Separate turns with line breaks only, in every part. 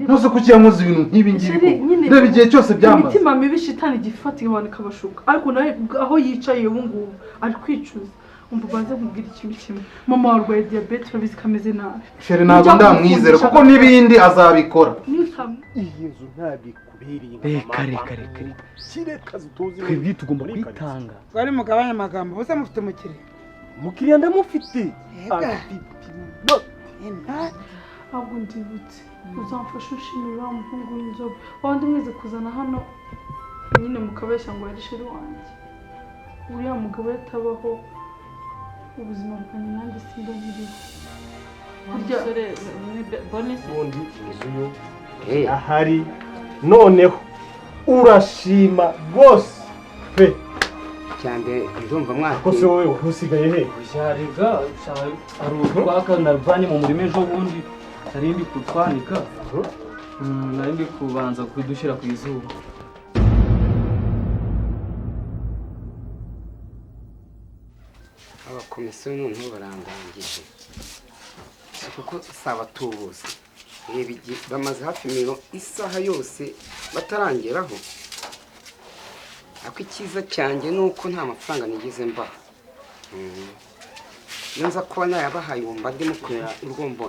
Nose kuki yankoze ibintu nk'ibi ngibi reba igihe cyose byamaze
imitima mibi shitani gifata abantu kabashuka ariko nawe aho yicaye ubu ngubu ari kwicuza umva banze kubwira ikintu kimwe mama warwaye diabete urabizi kameze nabi
shere ntabwo ndamwizera kuko n'ibindi azabikora
iyi nzu ntabikubiriye
kare
kireka zituzi
twebwe tugomba kwitanga
bari mugabanya amagambo bose mufite
umukiriya ndamufite
ahubwo ndibutse uzamfasha ushimira wa muhungu w'inzobe wandi mwize kuzana hano nyine mukabeshya ngo yari sheri wanjye uriya mugabo yatabaho ubuzima bwanjye nanjye simba nkiriho
ubundi inzu yo ahari noneho urashima rwose pe
cyane ndumva mwaka
ko se wowe usigaye he
ushariga ari utwaka navanye mu murima ejo bundi narindi kutwanika narindi kubanza kudushyira ku izuba
abakomisiyo noneho barandangije kuko saba tubuze bamaze hafi isaha yose batarangeraho ako icyiza cyanjye ni uko nta mafaranga nigeze mbaha nza kuba nayabahaye ubu mba ndimo kurera urwombo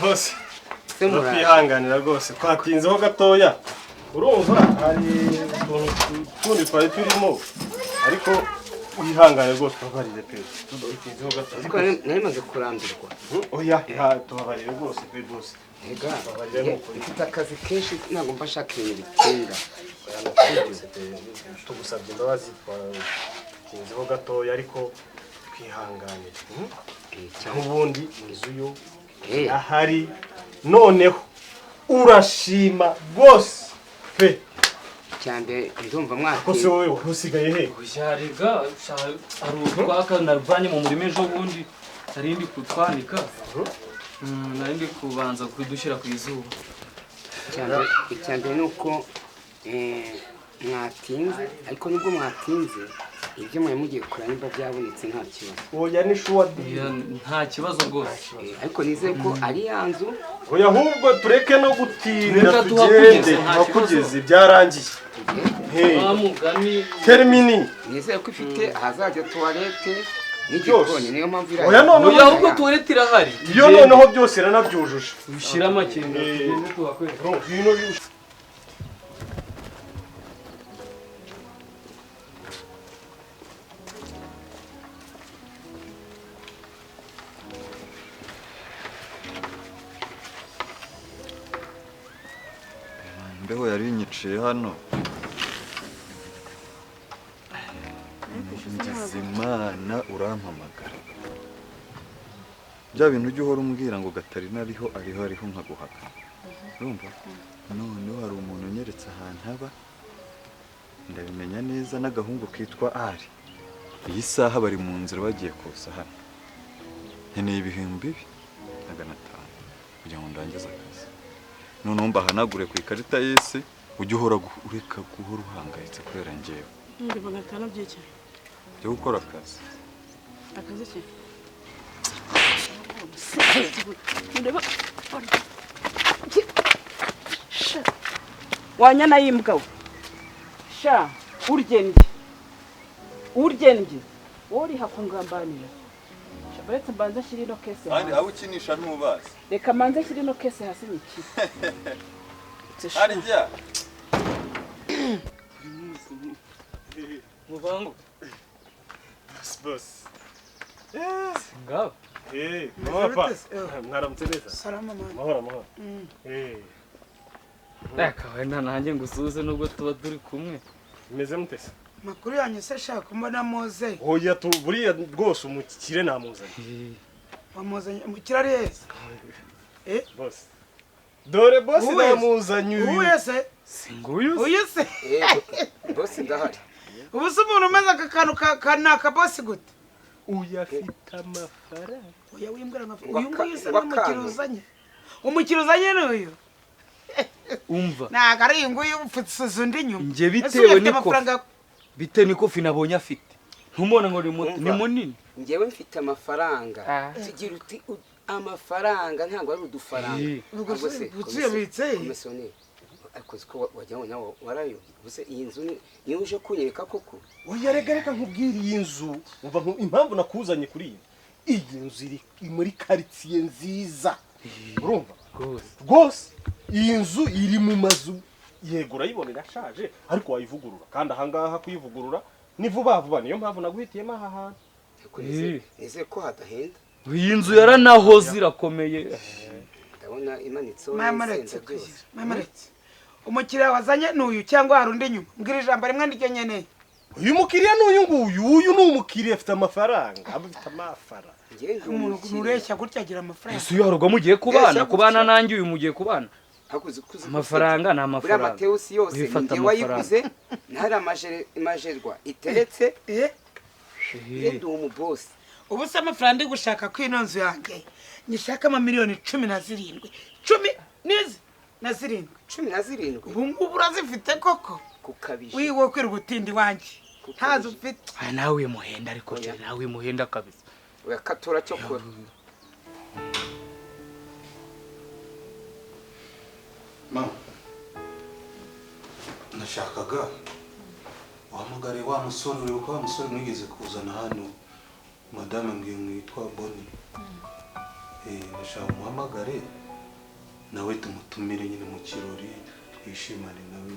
bose twihanganira rwose twatinzeho gatoya urumva hari utundi twari turimo ariko wihangane rwose tubabarire pe tutinzeho gatoya
nari maze kurambirwa
oya tubabarire rwose pe bose
mfite akazi kenshi ntabwo mba nshaka ibintu bitinda
tugusabye imbabazi twatinzeho gatoya ariko twihanganire nk'ubundi inzu yo ahari noneho urashima rwose pe
cyane ndumva mwaka
ko se wowe usigaye he
ushariga ari utwaka navanye mu murima ejo bundi narindi kutwanika narindi kubanza kudushyira ku izuba
icyambere ni uko mwatinze ariko nubwo mwatinze ibyo mwari mugiye kora niba byabonetse nta kibazo
oya ni shuwa
nta kibazo rwose
ariko nizeye ko ari ya nzu
oya ahubwo tureke no gutinda tugende twakugeze byarangiye termini
nizeye ko ifite ahazajya tuwarete n'igikoni niyo mpamvu irahari
oya ahubwo tuwarete irahari
iyo noneho byose iranabyujuje
ushyira amakenga tugende tuhakwereka
mbeho yari yinyiciye hano Ngizimana urampamagara bya bintu ujya uhora umbwira ngo Gatarina ariho nkaguhaka urumva noneho hari umuntu unyeretse ahantu aba ndabimenya neza n'agahungu kitwa Ari iyi saha bari mu nzira bagiye kuza hano nkeneye ibihumbi 500 kugira ngo ndangize akazi noneho mbahanagure ku ikarita y'isi ujye uhora ureka guhora uhangayitse kubera njyewe
ndi bagatana by'iki
byo gukora akazi
ki ndeba
wanyana yimbwa sha urgenje wori hakungambanira baretse mbanza shiri no kese
kandi abo ukinisha ntubazi
reka manze shiri no kese hasi niki
ari njya
muvango
boss
ngabo
papa mwaramutse neza
salama mama
mahoro
reka wenda nanjye ngusuze nubwo tuba turi kumwe
meze mutese
makuru yanyu se shaka mbona moze
oya buriya rwose umukire namuzanye
bamuzanye umukire ari heza
boss dore boss namuzanye
uyu se
singuyu
uyu se
boss ndahari
ubu se umuntu umeze akakantu kanaka boss gute
uyu afite amafaranga
oya wimbwira nka uyu nguyu se umukire uzanye n'uyu
umva
ntago ari nguyu ufite undi nyuma
nje bitewe niko nabonye afite ntumubona ngo ni munini
njyewe mfite amafaranga tugira uti amafaranga ntabwo ari udufaranga
ubwo se butse
komisiyoneri ariko ko wajya nawe warayo buse iyi nzu ni uje kunyereka koko
oya reka nkubwira iyi nzu umva impamvu nakuzanye kuri iyi nzu iri muri quartier nziza urumva rwose iyi nzu iri mu mazu yego urayibona irashaje ariko wayivugurura kandi ahangaha kuyivugurura ni vuba niyo mpamvu naguhitiyemo aha hantu
ese ko hadahenda
iyi nzu yaranaho zirakomeye
ndabona imanitseho
mamaretse umukiriya wazanye n'uyu cyangwa hari undi nyuma mbwira ijambo rimwe n'iryo nyene
uyu mukiriya n'uyu nguyu uyu ni umukiriya afite amafaranga afite amafaranga
umuntu ureshya gutya agira amafaranga
ese uyu harugwa mugiye kubana nanjye uyu mugiye kubana amafaranga ni amafaranga
buriya Matewusi yose njye wayiguze ntari amajerwa iteretse ndi umubosi
ubu se amafaranga ndi gushaka ko ino nzu yanjye nyishaka amamiliyoni 17 17 ubu ngubu urazifite koko
kukabije
wiwe kwira ubutindi wanjye ntazo ufite
nawe wimuhenda ariko nawe wimuhenda kabisa
oya katora cyo kora
mama nashakaga wahamagare wa musore uribuka wa musore mwigeze kuzana hano madame mwitwa Boni nashaka umuhamagare nawe tumutumire nyine mu kirori twishimane nawe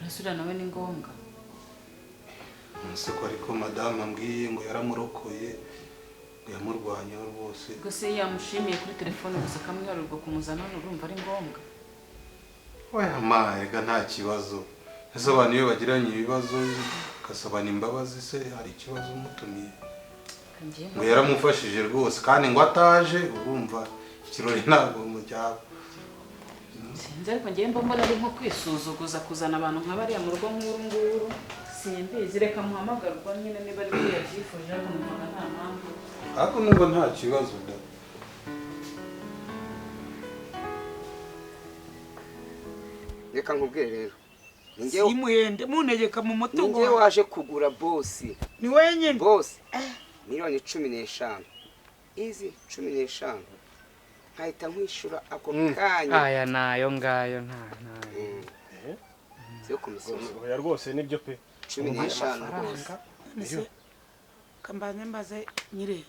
urasura nawe ni ngombwa
ko ariko madame ambwiye ngo yaramurokoye ngo yamurwanya rwose
gusa yamushimiye kuri telefone gusa kamwiharirwa kumuzana hano urumva ari ngombwa
oya marega nta kibazo ese abantu iyo bagiranye ibibazo gasabana imbabazi se hari ikibazo umutumiye ngo yaramufashije rwose kandi ngo ataje urumva ikirori ntabwo mujyabo
sinzi ariko ngiye mbona ari nko kwisuzuguza kuzana abantu nk'abariya mu rugo nk'uru simbizi reka muhamagarwa nyine niba ari byo yabyifuje ariko numvaga nta mpamvu
ariko nubwo nta kibazo da
reka nkubwire rero
simuhende munegeka mu mutungo
ninjye waje kugura bosi
ni wenyine
bosi miliyoni 15 izi 15 nkahita nkwishura ako kanya
aya nayo ngayo nta
yo komisiyoneri
oya rwose nibyo pe
15 rwose
kambanye mbaze nyire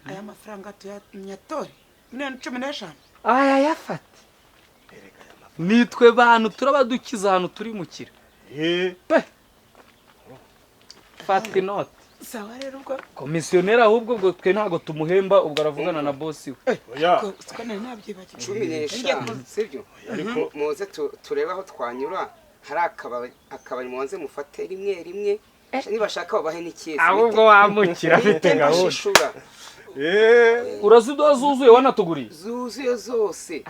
aya mafaranga tuyanyatore miliyoni 15
aya yafate nitwe bantu turaba dukiza ahantu turi mukira pe fata inote
sawa rero ubwo
komisiyoneri ahubwo ubwo twe ntago tumuhemba ubwo aravugana na bosi we
oya
ko nari nabyibaki
15 sibyo ariko muze tureba aho twanyura hari akabari mubanze mufate rimwe nibashaka babahe n'ikizi
ahubwo wamukira afite gahunda uraziduha zuzuye wanatuguriye
zuzuye zose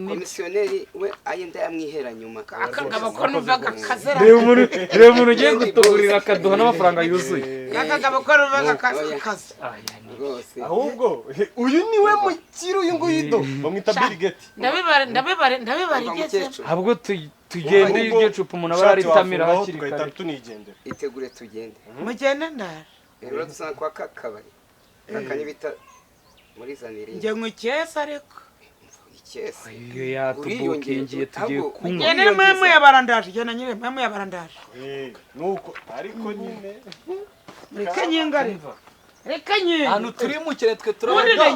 komisiyoneri we ayenda yamwihera nyuma
akagabo ko nuvaga kazera
reba umuntu ugiye gutugurira akaduha n'amafaranga yuzuye
akagabo ko nuvaga kaza
rwose
ahubwo uyu niwe mukiri uyu nguyu bamwita Bill Gates
ndabibara igeze
ahubwo tugende iryo cupa umuntu aba yaritamira hakiri kare
tunigendera
itegure tugende
mugende ndara
rero dusanga kwa kakabari kakanye bita muri zaniri
njye nkukesa ariko
ikese
iyo yatubukingiye tugiye kunywa
nyene mwe yabarandaje jana nyine mwe yabarandaje
nuko ariko nyine
reka nyingare reka nyine
hano turi mu kire twe turabona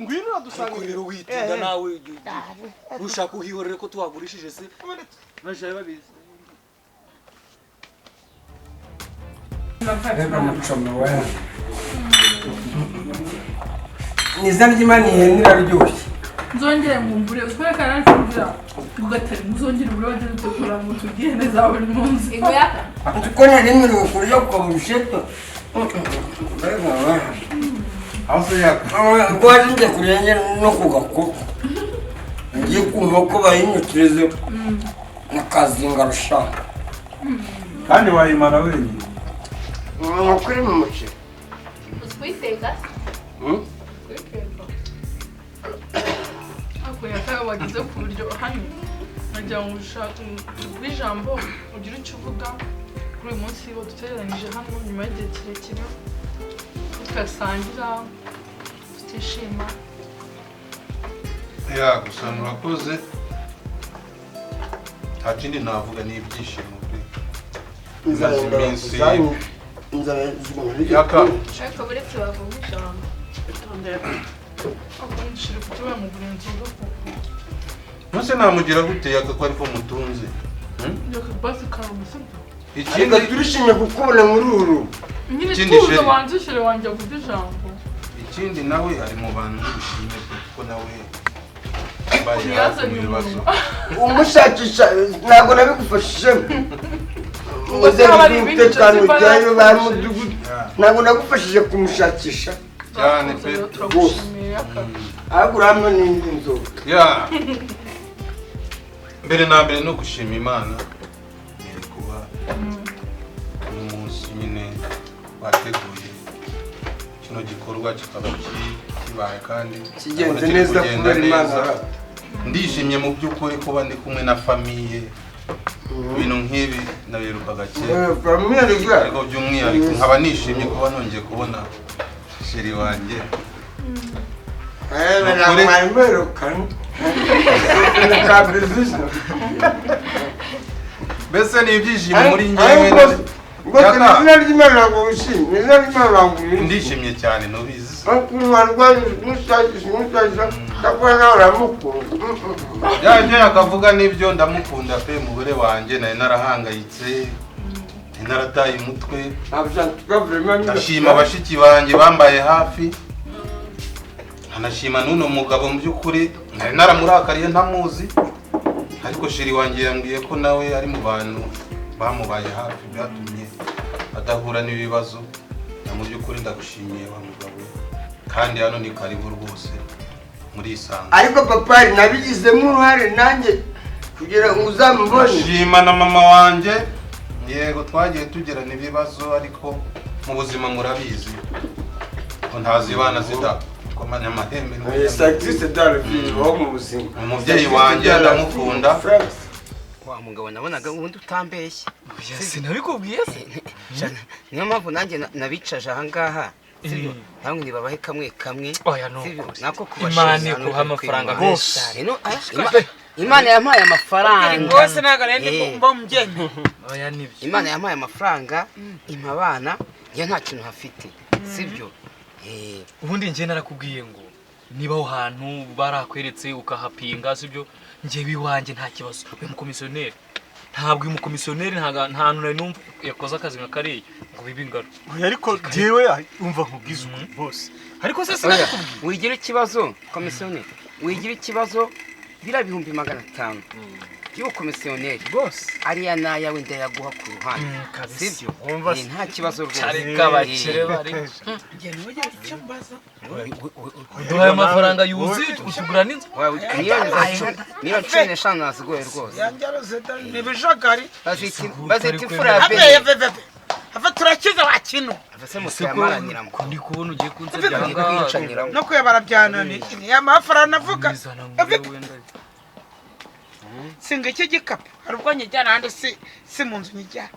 ngwino adusanga
rero witinda nawe ushaka uhihorere ko tuhagurishije se nashaye babizi
reka mucome we niza ry'imani niraryoshye
nzongere mumbure usubire kana nzongera ugatari muzongere buri wajye dutekura mu tugende za buri munsi
ko nari mwiriwe kurya kwa busheto aho se yaka ko ari nje kurenge no kugako ngiye kumva ko bayinyukirize nakazinga rushaka
kandi wayimara wenyine
kuri mu muce
uswitega ako yakaye wagize ku buryo hano najya mu bushaka bw'ijambo ugira icyo uvuga kuri uyu munsi baduteranyije hano nyuma y'igihe kirekire tugasangira tutishima
ya gusa murakoze nta kindi navuga ni ibyishimo pe maze iminsi yaka
shaka buretse bavuga ijambo akundishije kutuba mu burenzi bwo
nose namugira gute yaka ko ariko mutunze
Yaka basi karumusibyo
ikindi turishimye kukubona muri uru
nyine tuzo wanzishire wanje avuga ijambo
ikindi nawe ari mu bantu bishimye kuko nawe bari hafi mu bibazo
umushakisha ntabwo nabigufashijemo inzego z'umutekano byayo ba mudugudu ntabwo nagufashije kumushakisha
cyane pe
rwose ahubwo uramwe n'indi nzoga
mbere na mbere no gushima Imana ni kuba umunsi nyine bateguye kino gikorwa kikaba kibaye kandi
kigenze neza kubera Imana
ndishimye mu by'ukuri kuba ndi kumwe na famiye ibintu nk'ibi nabirukaga kera ariko by'umwihariko nkaba nishimye kuba nongeye kubona sheri wanjye mbese ni ibyishimo muri njyewe ndishimye cyane ntubizi ibyo yakavuga n'ibyo ndamukunda pe mugore wanjye nari narahangayitse nari narataye umutwe ndashima bashiki banjye bambaye hafi nkanashima n'uno mugabo mu by'ukuri nari naramurakariye ntamuzi ariko sheri wanjye yambwiye ko nawe ari mu bantu bamubaye hafi byatumye adahura n'ibibazo mu by'ukuri ndagushimiye wa mugabo kandi hano ni karibu rwose muri isanga
ariko papa nabigizemo uruhare nanjye kugira ngo uzamubone
ndashima na mama wanjye yego twagiye tugirana ibibazo ariko mu buzima murabizi ko ntazibana zidakomanya amahembe umubyeyi wanjye ndamukunda
wa mugabo nabonaga ubundi utambeshye
sinabikubwiye se
niyo mpamvu nanjye nabicaje aha ngaha sibyo namwe nibabahe kamwe sibyo nako
kubashimira Imana ikuha amafaranga menshi
Imana yampaye amafaranga
rwose naga nende kumba umugeni
oya nibyo
Imana yampaye amafaranga impa abana iyo nta kintu hafite sibyo
ubundi njye narakubwiye ngo niba aho hantu barakweretse ukahapinga sibyo njyewe iwanjye nta kibazo uyu mukomisiyoneri ntabwo uyu mukomisiyoneri nta hantu nari numva yakoze akazi nka kariya ngo bibe ingaro
ariko jewe umva nkubwiza ukuri bose ariko se sinakubwiye
wigira ikibazo komisiyoneri wigira ikibazo bira 500 y'ubukomisiyoneri
bose
ariya nayawe ndayaguha ku ruhande sibyo nta kibazo rwose
ariko bakire bari
njye nujye cyambaza
duhaye amafaranga yuzuye utugura n'inzu
niyo 15 nazigoye rwose
yanjaroze nibijagari
bazita imfura ya bene
ava turakiza wakino
avase musiyamaranira mu
ndi kubona ugiye kunzira
no kuyabara byananiye ya mafaranga navuga singa iki gikapu hari ubwo nyijyana handi si mu nzu nyijyana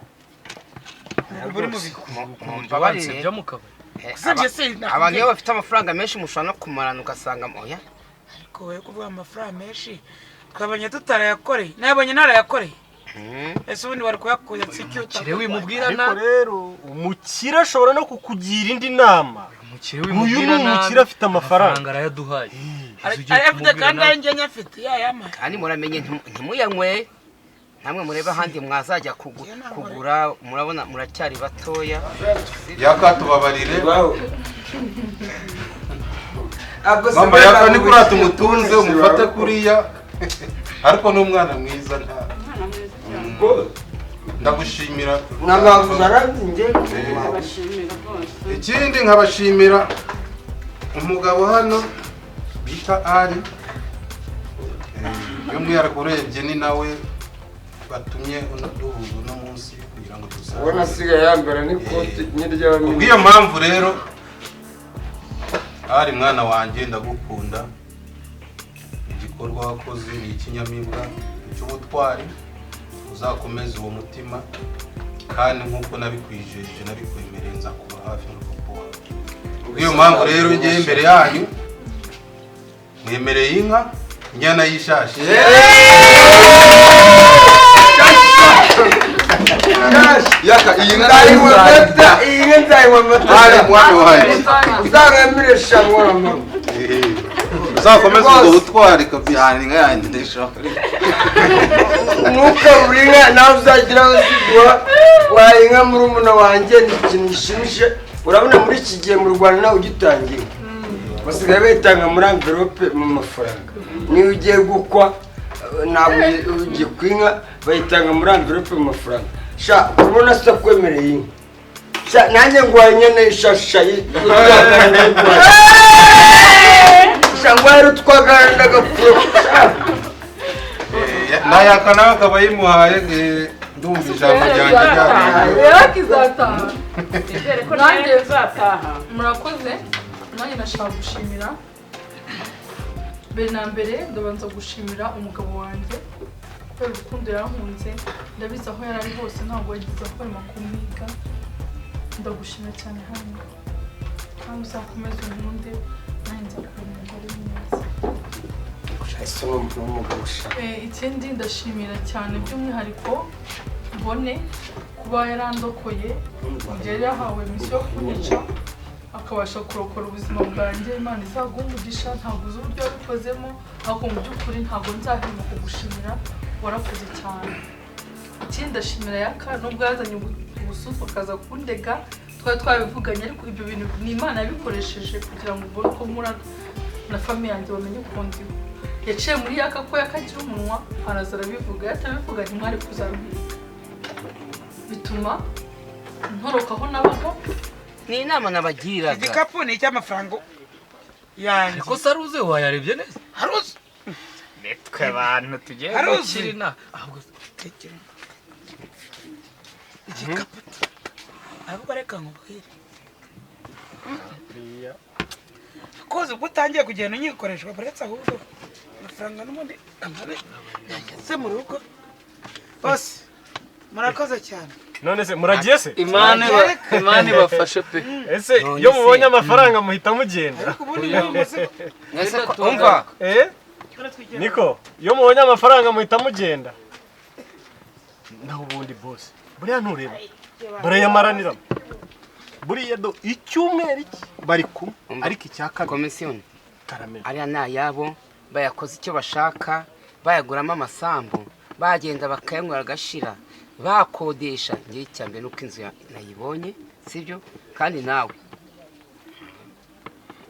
buri mu
babanse byo mukaba
abantu iyo bafite amafaranga menshi mushobora no kumarana ugasanga oya
ariko we kuvuga amafaranga menshi twabonye tutarayakoreye nabonye narayakoreye ese ubundi bari kuyakuye nsicyo
kire wimubwirana
ariko rero umukira ashobora no kukugira indi nama uyu ni umukira afite amafaranga
arayaduhaye
arafite kandi ari njye nyafite yayama
kandi muramenye ntimuyanywe namwe mureba ahandi mwazajya kugura murabona muracyari batoya
yakatubabarire mama yaka ni kurata umutunze umufate kuriya ariko n'umwana mwiza nta ndagushimira ikindi nkabashimira umugabo hano bita ari by'umwihariko urebye ni nawe batumye duhuza uno munsi kugira ngo dusabe
ubona asigaye yambara n'ikoti n'iry'abamini
kubw'iyo mpamvu rero ari mwana wanjye ndagukunda igikorwa wakoze ni ikinyamibwa cy'ubutwari uzakomeza uwo mutima kandi nk'uko nabikwijeje nabikwemereye nzakuba hafi n'urugo wawe. Iyo mpamvu rero ngiye imbere yanyu mwemereye inka inyana y'ishashi.
Yaka iyi nzayiwa mata
Ari mwana wawe.
uzangamire shamwa mama.
Uzakomeza ubwo butwari kabisa inka yanjye ndayishaka.
Nuko uringa nawe uzagira uzigwa wayinka muri umuna wanjye ni ikintu gishimishije. Urabona muri iki gihe mu Rwanda nawe ugitangiye basigaye bayitanga muri envelope mu mafaranga. Niyo ugiye gukwa ntabwo ugiye kwinka bayitanga muri envelope mu mafaranga. Sha urabona se kwemereye inka sha nanjye ngo wanyene ishashayi shangwaro twaganda gapro
Nayaka nawe akaba yimuhaye ndumva ijambo ryanjye ryari.
Yakizataha.
Izere ko nanjye uzataha.
Murakoze. Nanjye nashaka gushimira. Mbere na mbere ndabanza gushimira umugabo wanjye. Kubera urukundo yankunze. Ndabizi aho yari ari hose ntabwo yagize aho arimo kumiga. Ndagushimira cyane hano. Kandi uzakomeza unkunde nanjye nzakubera umugore mwiza. Ikindi ndashimira cyane by'umwihariko mbone kuba yarandokoye igihe yahawe misiyo yo kunyica akabasha kurokora ubuzima bwanjye. Imana izaguha umugisha, ntabwo uzi uburyo wabikozemo ariko mu by'ukuri ntabwo nzahema kugushimira, warakoze cyane. Ikindi ndashimira Yaka nubwo yazanye ubususu akaza kundega twari twabivuganye ariko ibyo bintu ni Imana yabikoresheje kugira ngo ubone ko mura na famiye yanjye bamenye ukundi. Yaciye muri Yaka ko yakagira umunwa araza arabivuga, yatabivuga ntimwari kuzarumira. Bituma ntorokaho nabaga.
Ni inama nabagiraga.
Igikapu ni icy'amafaranga yanjye.
Ariko saruze wayarebye neza.
Haruze.
Netwe abantu tugiye gukirina. Ahubwo tekera.
Igikapu. Ahubwo reka nkubwire. Koze ubutangiye kugenda unyikoreshwa baretse ahubwo amafaranga n'ubundi amabe yageze mu rugo. Bose murakoze cyane.
None se muragiye se?
Imana bafashe pe.
Ese iyo mubonye amafaranga muhita mugenda.
Ariko ubundi yamaze
umva
Niko iyo mubonye amafaranga muhita mugenda. Naho ubundi boss buriya ntureba barayamaranira buriya do icyumweru iki bari kumwe ariko icyaka
komisiyo
karamera
ariya nayabo bayakoze icyo bashaka bayaguramo amasambu bagenda bakayanywera agashira bakodesha ngiye cyambe nuko inzu nayibonye sibyo kandi nawe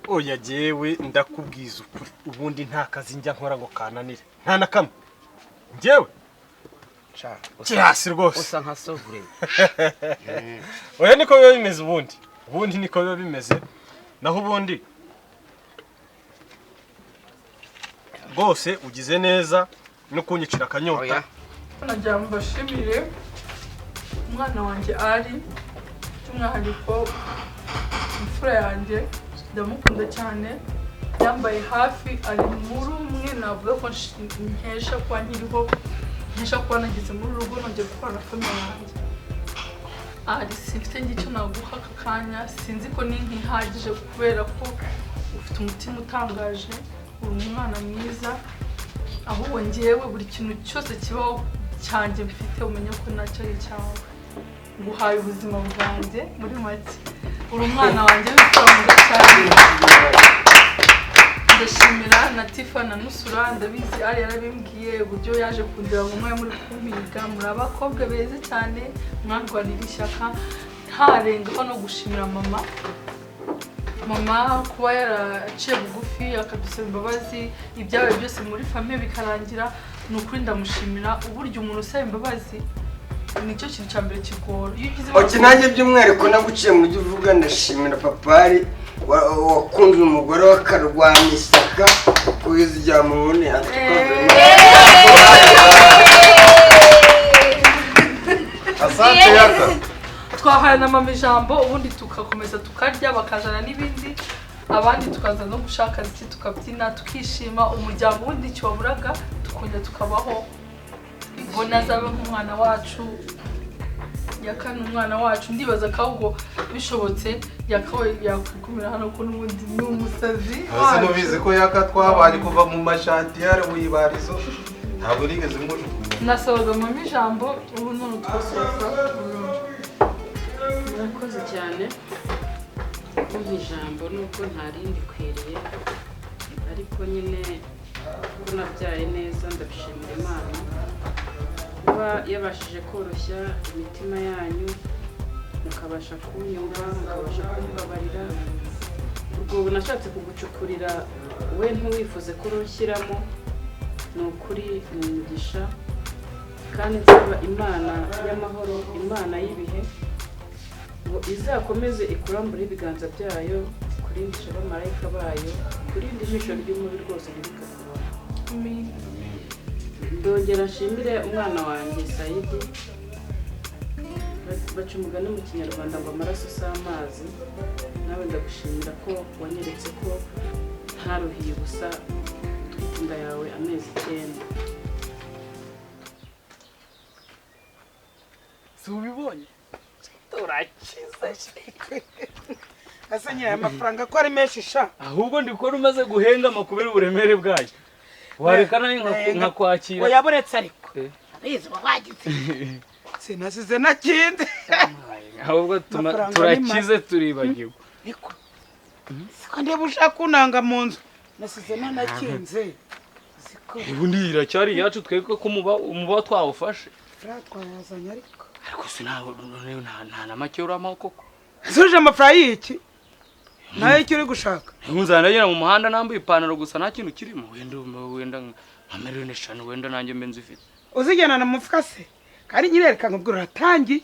oya jewe ndakubwiza ukuri ubundi nta kazi njya nkora ngo kananire nta na kamwe njyewe kirasi rwose
usa nka sovure.
oya niko biba bimeze ubundi niko biba bimeze naho ubundi rwose ugize neza no kunyicira akanyota.
Nagira ngo mbashimire umwana wanjye ari by'umwihariko imfura yanjye ndamukunda cyane yambaye hafi ari muri umwe navuga ko nkesha kuba nkiriho nkesha kuba nageze muri urugo nongeye gukora na famiye yanjye. Ari simfite ngicyo naguha aka kanya sinzi ko ni nkihagije kubera ko ufite umutima utangaje uri umwana mwiza aho wongewe buri kintu cyose kibaho cyanjye mfite umenye ko nacyo ari cyawe nguhaye ubuzima bwanjye muri make uri umwana wanjye w'ifura cyane. Ndashimira na Tifa na Nusura ndabizi ari yarabimbwiye uburyo yaje kundira ngo mwe muri kumiga muri abakobwa beza cyane mwarwanira ishyaka ntarengaho no gushimira mama kuba yaraciye bugufi akadusaba imbabazi ibyabaye byose muri famiye bikarangira ni ukuri ndamushimira uburyo umuntu usaba imbabazi nicyo kintu cya mbere kigora iyo ugize
nanjye by'umwihariko naguciye mu byo uvuga ndashimira papari wakunze umugore w'akarwanya isaka kugeza igihe amubone
Asante Yaka.
twahaye na mama ijambo ubundi tugakomeza tukarya bakazana n'ibindi abandi tukaza no gushaka iki tukabyina tukishima umuryango wundi icyo waburaga tukongera tukabaho mbona azabe nk'umwana wacu yakana umwana wacu ndibaza ko ahubwo bishobotse yakwikumira hano ko n'ubundi ni umusazi
ese nubizi ko yaka twabanye kuva mu mashantiyare wibarizo ntabwo nigeze mujugunya
nasabaga mama ijambo ubu none twasohoka
murakoze cyane kumva ijambo nuko ntarindi kwiriye ariko nyine ko nabyaye neza ndabishimira Imana kuba yabashije koroshya imitima yanyu mukabasha kunyumva mukabasha kumbabarira ubwo nashatse kugucukurira we ntuwifuze ko urushyiramo ni ukuri ni umugisha kandi nsaba Imana y'amahoro Imana y'ibihe ngo izakomeze ikurambure ibiganza byayo kurindisha abamarayika bayo kurindi ijisho ry'umubi rwose ririkakubona ndongera nshimire umwana wanjye Sayidi baca umugani mu kinyarwanda ngo amaraso si amazi nawe ndagushimira ko wanyeretse ko ntaruhiye ubusa utwite inda yawe amezi 9
si ubibonye turakiza asa nyaya amafaranga ko ari menshi sha
ahubwo ndikora umaze guhengama kubera uburemere bwayo warekana nka kwakira
oyaboretse ariko abizi wagize sinasize nakindi
ahubwo turakize turibagiwe
ariko siko ndeba ushaka kunanga mu nzu nasize nanakinze
ubundi iracyari yacu twebwe ko umuba twawufashe
twayazanye ariko
nta na make uramaho koko
zuje amafaranga y'iki nayo icyo uri gushaka
ntuzana agera mu muhanda nambaye ipantaro gusa nta kintu kirimo wenda nka 1,5 wenda nanjye mbe nzifite
uzijyana na mufuka se kandi nyirereka nkubwira uratangiye